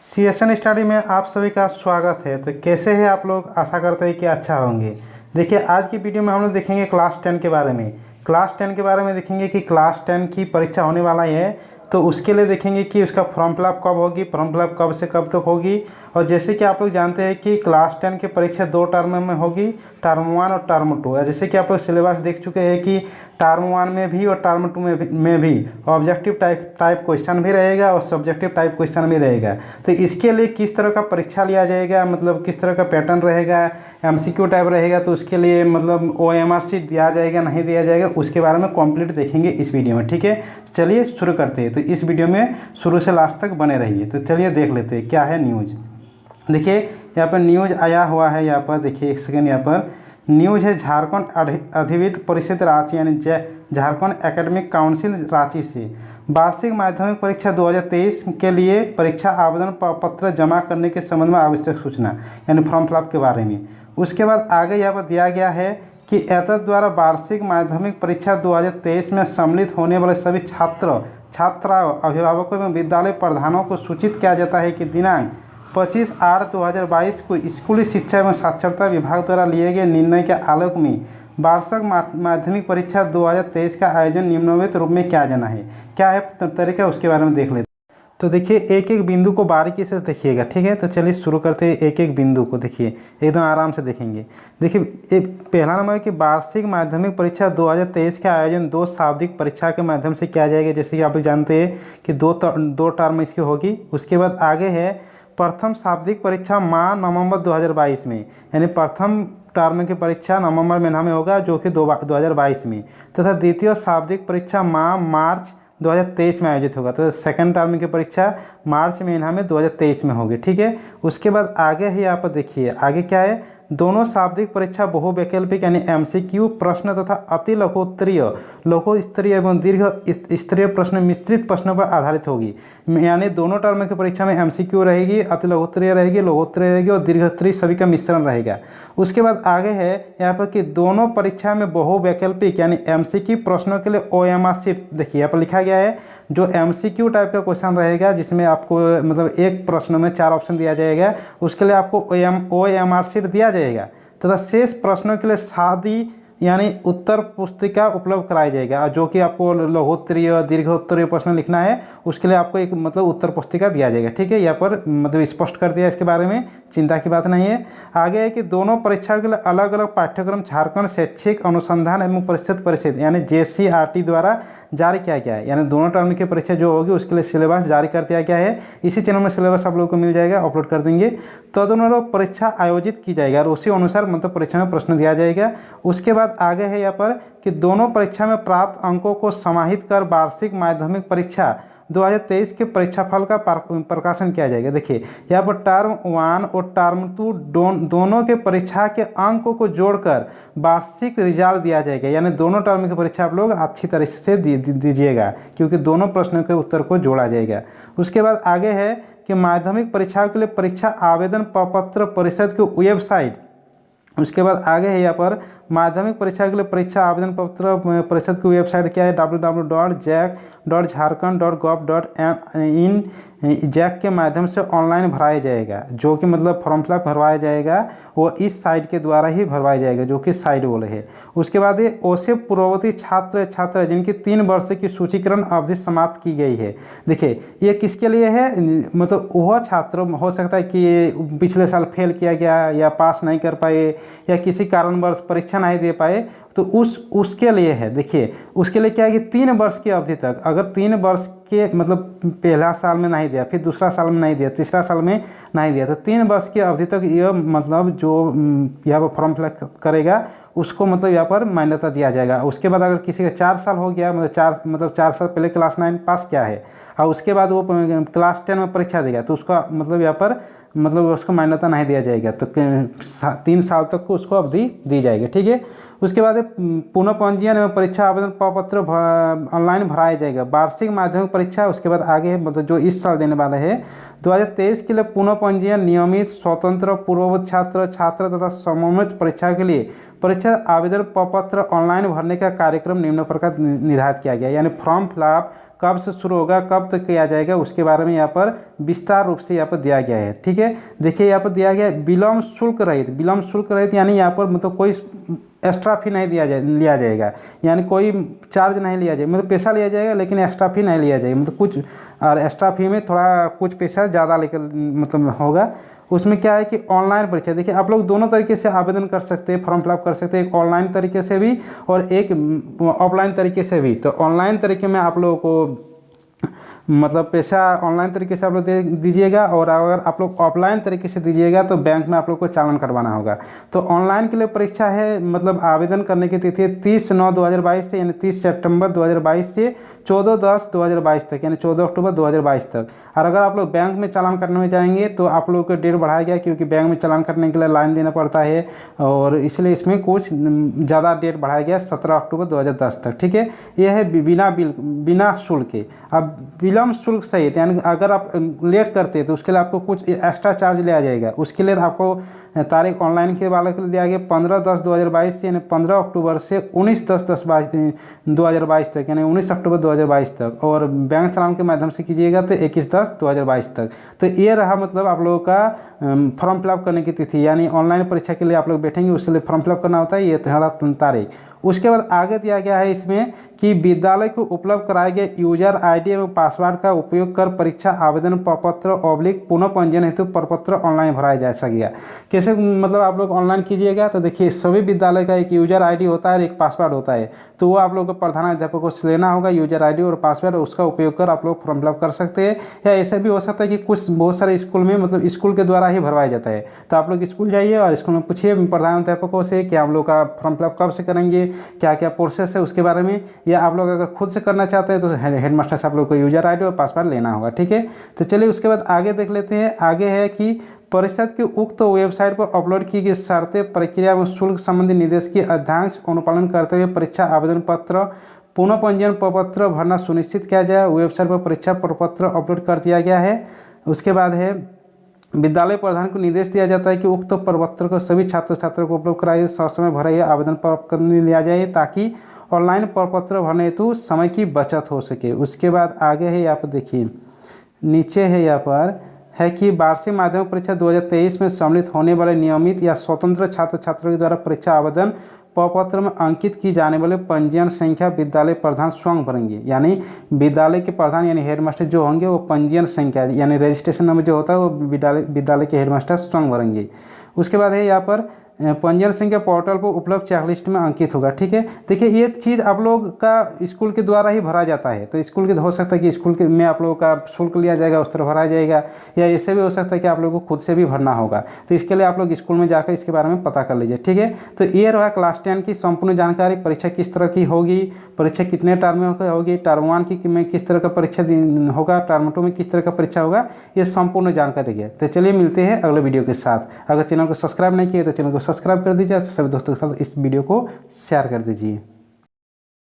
CSN study में आप सभी का स्वागत है। तो कैसे हैं आप लोग? आशा करते हैं कि अच्छा होंगे। देखिए, आज की वीडियो में हम लोग देखेंगे क्लास 10 के बारे में। क्लास 10 के बारे में देखेंगे कि क्लास 10 की परीक्षा होने वाला है, तो उसके लिए देखेंगे कि उसका फॉर्म फिलअप कब होगी, फॉर्म फिलअप कब से कब तक होगी। और जैसे कि आप लोग जानते हैं कि क्लास 10 की परीक्षा 2 टर्म में होगी, टर्म 1 और टर्म 2। जैसे कि आप लोग सिलेबस देख चुके हैं कि टर्म 1 में भी और टर्म 2 में भी ऑब्जेक्टिव टाइप क्वेश्चन भी रहेगा और सब्जेक्टिव टाइप क्वेश्चन भी रहेगा। तो इसके लिए किस तरह का परीक्षा लिया जाएगा, मतलब किस तरह का पैटर्न रहेगा, एमसीक्यू टाइप रहेगा, तो उसके लिए मतलब ओएमआर शीट दिया जाएगा नहीं दिया जाएगा, उसके बारे में कंप्लीट देखेंगे इस वीडियो में। ठीक है, चलिए शुरू करते हैं। तो इस वीडियो में शुरू से लास्ट तक बने रहिए। तो चलिए देख लेते हैं क्या है न्यूज़। देखिए, यहाँ पर न्यूज़ आया हुआ है। यहाँ पर देखिए, एक सेकेंड, यहाँ पर न्यूज़ है झारखंड अधिविद्य परिषद रांची यानी झारखंड एकेडमिक काउंसिल रांची से वार्षिक माध्यमिक परीक्षा 2023 के लिए परीक्षा आवेदन पत्र जमा करने के संबंध में आवश्यक सूचना यानी फॉर्म फिलअप के बारे में। उसके बाद आगे यहाँ पर दिया गया है कि एतद द्वारा वार्षिक माध्यमिक परीक्षा 2023 में सम्मिलित होने वाले सभी छात्राओं अभिभावकों एवं विद्यालय प्रधानों को सूचित किया जाता है कि दिनांक 25/8/2022 को स्कूली शिक्षा एवं साक्षरता विभाग द्वारा लिए गए निर्णय के आलोक में वार्षिक माध्यमिक परीक्षा 2023 का आयोजन निम्नलिखित रूप में किया जाना है। क्या है तरीका, उसके बारे में देख लेते हैं। तो देखिए, एक एक बिंदु को बारीकी से देखिएगा। ठीक है, तो चलिए शुरू करते हैं। एक एक बिंदु को देखिए, एकदम आराम से देखेंगे। देखिए, पहला नंबर है कि वार्षिक माध्यमिक परीक्षा 2023 का आयोजन 2 शाब्दिक परीक्षा के माध्यम से किया जाएगा। जैसे कि आप जानते हैं कि दो टर्म इसकी होगी। उसके बाद आगे है प्रथम शाब्दिक परीक्षा माह नवंबर 2022 में, यानी प्रथम टर्म की परीक्षा नवंबर महीना में होगा जो कि 2022 में, तथा द्वितीय शाब्दिक परीक्षा मार्च 2023 में आयोजित होगा। तो सेकंड टर्म की परीक्षा मार्च महीना में 2023 में होगी। ठीक है, उसके बाद आगे है, यहाँ पर देखिए आगे क्या है। दोनों शाब्दिक परीक्षा बहुवैकल्पिक यानी एमसीक्यू प्रश्न तथा अति लघुस्तरीय एवं दीर्घ स्तरीय प्रश्न मिश्रित प्रश्नों पर आधारित होगी। यानी दोनों टर्म की परीक्षा में एमसीक्यू रहेगी, अति लघुस्तरीय रहेगी, लघुस्तरीय रहेगी और दीर्घ स्तरीय सभी का मिश्रण रहेगा। उसके बाद आगे है यहाँ पर कि दोनों परीक्षा में बहुवैकल्पिक यानी एमसीक्यू प्रश्नों के लिए ओएमआर शीट, देखिए यहाँ पर लिखा गया है जो एमसीक्यू टाइप का क्वेश्चन रहेगा जिसमें आपको मतलब एक प्रश्न में 4 ऑप्शन दिया जाएगा, उसके लिए आपको ओएमआर शीट दिया जाएगा तथा शेष प्रश्नों के लिए सादी यानी उत्तर पुस्तिका उपलब्ध कराई जाएगा। जो कि आपको लघुत्तरीय दीर्घोत्तरीय प्रश्न लिखना है उसके लिए आपको एक मतलब उत्तर पुस्तिका दिया जाएगा। ठीक है, यहाँ पर मतलब स्पष्ट कर दिया, इसके बारे में चिंता की बात नहीं है। आगे है कि दोनों परीक्षाओं के लिए अलग अलग पाठ्यक्रम झारखंड शैक्षिक अनुसंधान एवं परिषद यानी JCRT द्वारा जारी किया गया है। यानी दोनों टर्म की परीक्षा जो होगी उसके लिए सिलेबस जारी कर दिया गया है। इसी चैनल में सिलेबस आप लोगों को मिल जाएगा, अपलोड कर देंगे। तदनुरूप परीक्षा आयोजित की जाएगी और उसी अनुसार मतलब परीक्षा में प्रश्न दिया जाएगा। उसके बाद आगे है यहाँ पर कि दोनों परीक्षा में प्राप्त अंकों को समाहित कर वार्षिक माध्यमिक परीक्षा 2023 के परीक्षाफल का प्रकाशन किया जाएगा। देखिए, यहाँ पर टर्म 1 और टर्म 2 दोनों के परीक्षा के अंकों को जोड़कर वार्षिक रिजल्ट दिया जाएगा। यानी दोनों टर्म की परीक्षा आप लोग अच्छी तरह से दीजिएगा क्योंकि दोनों प्रश्नों के उत्तर को जोड़ा जाएगा। उसके बाद आगे है कि माध्यमिक परीक्षाओं के लिए परीक्षा आवेदन प्रपत्र परिषद की वेबसाइट। उसके बाद आगे है यहाँ पर माध्यमिक परीक्षा के लिए परीक्षा आवेदन पत्र परिषद की वेबसाइट क्या है, www.jac.jharkhand.gov.in जैक के माध्यम से ऑनलाइन भराया जाएगा, जो कि मतलब फॉर्म फिलअप भरवाया जाएगा वो इस साइट के द्वारा ही भरवाया जाएगा जो कि साइट बोले है। उसके बाद ये ओसे पूर्ववर्ती छात्र जिनकी 3 वर्ष की सूचीकरण अवधि समाप्त की गई है। देखिए, ये किसके लिए है, मतलब वह छात्र हो सकता है कि पिछले साल फेल किया गया या पास नहीं कर पाए या किसी कारणवश परीक्षा नहीं दे पाए, तो उसके लिए है। देखिए, उसके लिए क्या है कि 3 वर्ष की अवधि तक, अगर 3 वर्ष के मतलब पहला साल में नहीं दिया, फिर दूसरा साल में नहीं दिया, तीसरा साल में नहीं दिया, तो 3 वर्ष की अवधि तक यह मतलब जो यहाँ पर फॉर्म फिलअप करेगा उसको मतलब यहाँ पर मान्यता दिया जाएगा। उसके बाद अगर किसी का 4 साल हो गया, मतलब 4 साल पहले क्लास 9 पास किया है और उसके बाद वो क्लास 10 में परीक्षा देगा, तो उसका मतलब यहाँ पर मतलब उसको मान्यता नहीं दिया जाएगा। तो 3 साल तक को उसको अवधि दी जाएगी। ठीक है, उसके बाद पुनः पंजीयन एवं परीक्षा आवेदन पत्र ऑनलाइन भराया जाएगा वार्षिक माध्यमिक परीक्षा। उसके बाद आगे मतलब जो इस साल देने वाला है 2023 के लिए पुनः पंजीयन नियमित स्वतंत्र पूर्ववत छात्र तथा समन्वित परीक्षा के लिए परीक्षा आवेदन पत्र ऑनलाइन भरने का कार्यक्रम निम्न प्रकार निर्धारित किया गया। यानी फॉर्म फिलअप कब से शुरू होगा, कब तक किया जाएगा, उसके बारे में यहाँ पर विस्तार रूप से यहाँ पर दिया गया है। ठीक है, देखिए यहाँ पर दिया गया है विलम्ब शुल्क रहित। विलम्ब शुल्क रहित यानी यहाँ पर मतलब कोई एक्स्ट्रा फी नहीं लिया जाएगा, यानी कोई चार्ज नहीं लिया जाएगा, मतलब पैसा लिया जाएगा लेकिन एक्स्ट्रा फी नहीं लिया जाएगा, मतलब कुछ और एक्स्ट्रा फी में थोड़ा कुछ पैसा ज़्यादा लेकर मतलब होगा। उसमें क्या है कि ऑनलाइन परीक्षा, देखिए आप लोग दोनों तरीके से आवेदन कर सकते हैं, फॉर्म फिलअप कर सकते हैं, एक ऑनलाइन तरीके से भी और एक ऑफलाइन तरीके से भी। तो ऑनलाइन तरीके में आप लोगों को मतलब पैसा ऑनलाइन तरीके से आप लोग दे दीजिएगा, और अगर आप लोग ऑफलाइन तरीके से दीजिएगा तो बैंक में आप लोग को चालान कटवाना होगा। तो ऑनलाइन के लिए परीक्षा है, मतलब आवेदन करने की तिथि 30/9/2022 से यानी 30 सितंबर 2022 से 14/10/2022 तक यानी 14 अक्टूबर 2022 तक। और अगर आप लोग बैंक में चालान करने में जाएंगे तो आप लोग का डेट बढ़ाया गया, क्योंकि बैंक में चालान करने के लिए लाइन देना पड़ता है, और इसलिए इसमें कुछ ज़्यादा डेट बढ़ाया गया 17 अक्टूबर 2010 तक। ठीक है, यह है बिना शुल्क के। अब विलम्ब शुल्क सहित यानी अगर आप लेट करते हैं तो उसके लिए आपको कुछ एक्स्ट्रा चार्ज लिया जाएगा। उसके लिए आपको तारीख ऑनलाइन के वाले के लिए दिया गया 15/10/2022 से यानी 15 अक्टूबर से 19/10/2022 तक यानी 19 अक्टूबर 2022 तक, और बैंक चालान के माध्यम से कीजिएगा तो 21/10/2022 तक। तो ये रहा मतलब आप लोगों का फॉर्म फिलअप करने की तिथि, यानी ऑनलाइन परीक्षा के लिए आप लोग बैठेंगे उसके लिए फॉर्म फिलअप करना होता है, ये तारीख। उसके बाद आगे दिया गया है इसमें कि विद्यालय को उपलब्ध कराए गए यूजर आईडी एवं पासवर्ड का उपयोग कर परीक्षा आवेदन प्रपत्र / पुनः पंजीयन हेतु प्रपत्र ऑनलाइन भराया जा सकेगा। कैसे मतलब आप लोग ऑनलाइन कीजिएगा, तो देखिए सभी विद्यालय का एक यूजर आईडी होता है और एक पासवर्ड होता है, तो वो आप लोग को प्रधानाध्यापक को लेना होगा यूजर आईडी और पासवर्ड, उसका उपयोग कर आप लोग फॉर्म फिलअप कर सकते हैं। या ऐसा भी हो सकता है कि कुछ बहुत सारे स्कूल में मतलब स्कूल के द्वारा ही भरवाया जाता है, तो आप लोग स्कूल जाइए और स्कूल में पूछिए प्रधानाध्यापकों से कि हम लोग का फॉर्म फिलअप कब से करेंगे, क्या क्या प्रोसेस है उसके बारे में। या आप लोग अगर खुद से करना चाहते हैं तो हेडमास्टर से आप लोग को यूजर आईडी और पासवर्ड लेना होगा। ठीक है, तो चलिए उसके बाद आगे देख लेते हैं। आगे है कि परिषद के उक्त वेबसाइट पर अपलोड की गई शर्तें, प्रक्रिया एवं शुल्क संबंधी निर्देश की अध्यादेश अनुपालन करते हुए परीक्षा आवेदन पत्र पुनः पंजीयन प्रपत्र भरना सुनिश्चित किया जाए। वेबसाइट पर परीक्षा प्रपत्र अपलोड कर दिया गया है। उसके बाद है विद्यालय प्रधान को निर्देश दिया जाता है कि उक्त प्रपत्र को सभी छात्र छात्रों को उपलब्ध कराइए, ससमय भराइए, आवेदन प्राप्त करने लिया जाए ताकि ऑनलाइन प्रपत्र भरने हेतु समय की बचत हो सके। उसके बाद आगे है यहाँ पर देखिए नीचे है यहाँ पर है कि वार्षिक माध्यमिक परीक्षा 2023 में सम्मिलित होने वाले नियमित या स्वतंत्र छात्र छात्रों के द्वारा परीक्षा आवेदन प्रपत्र में अंकित की जाने वाले पंजीयन संख्या विद्यालय प्रधान स्वयं भरेंगे, यानी विद्यालय के प्रधान यानी हेडमास्टर जो होंगे वो पंजीयन संख्या यानी रजिस्ट्रेशन नंबर जो होता है वो विद्यालय के हेडमास्टर स्वयं भरेंगे। उसके बाद है यहाँ पर पंजीयन संख्या पोर्टल पर उपलब्ध चेकलिस्ट में अंकित होगा। ठीक है, देखिए ये चीज़ आप लोग का स्कूल के द्वारा ही भरा जाता है, तो स्कूल के हो सकता है कि स्कूल के में आप लोगों का शुल्क लिया जाएगा उस तरह भरा जाएगा, या ऐसे भी हो सकता है कि आप लोगों को खुद से भी भरना होगा। तो इसके लिए आप लोग स्कूल में जाकर इसके बारे में पता कर लीजिए। ठीक है, तो ये रहा क्लास 10 की संपूर्ण जानकारी। परीक्षा किस तरह की होगी, परीक्षा कितने टर्म में होगी, टर्म 1 में किस तरह का परीक्षा होगा, टर्म 2 में किस तरह का परीक्षा होगा, ये संपूर्ण जानकारी है। तो चलिए मिलते हैं अगले वीडियो के साथ। अगर चैनल को सब्सक्राइब नहीं किए तो चैनल को सब्सक्राइब कर दीजिए, सभी दोस्तों के साथ इस वीडियो को शेयर कर दीजिए।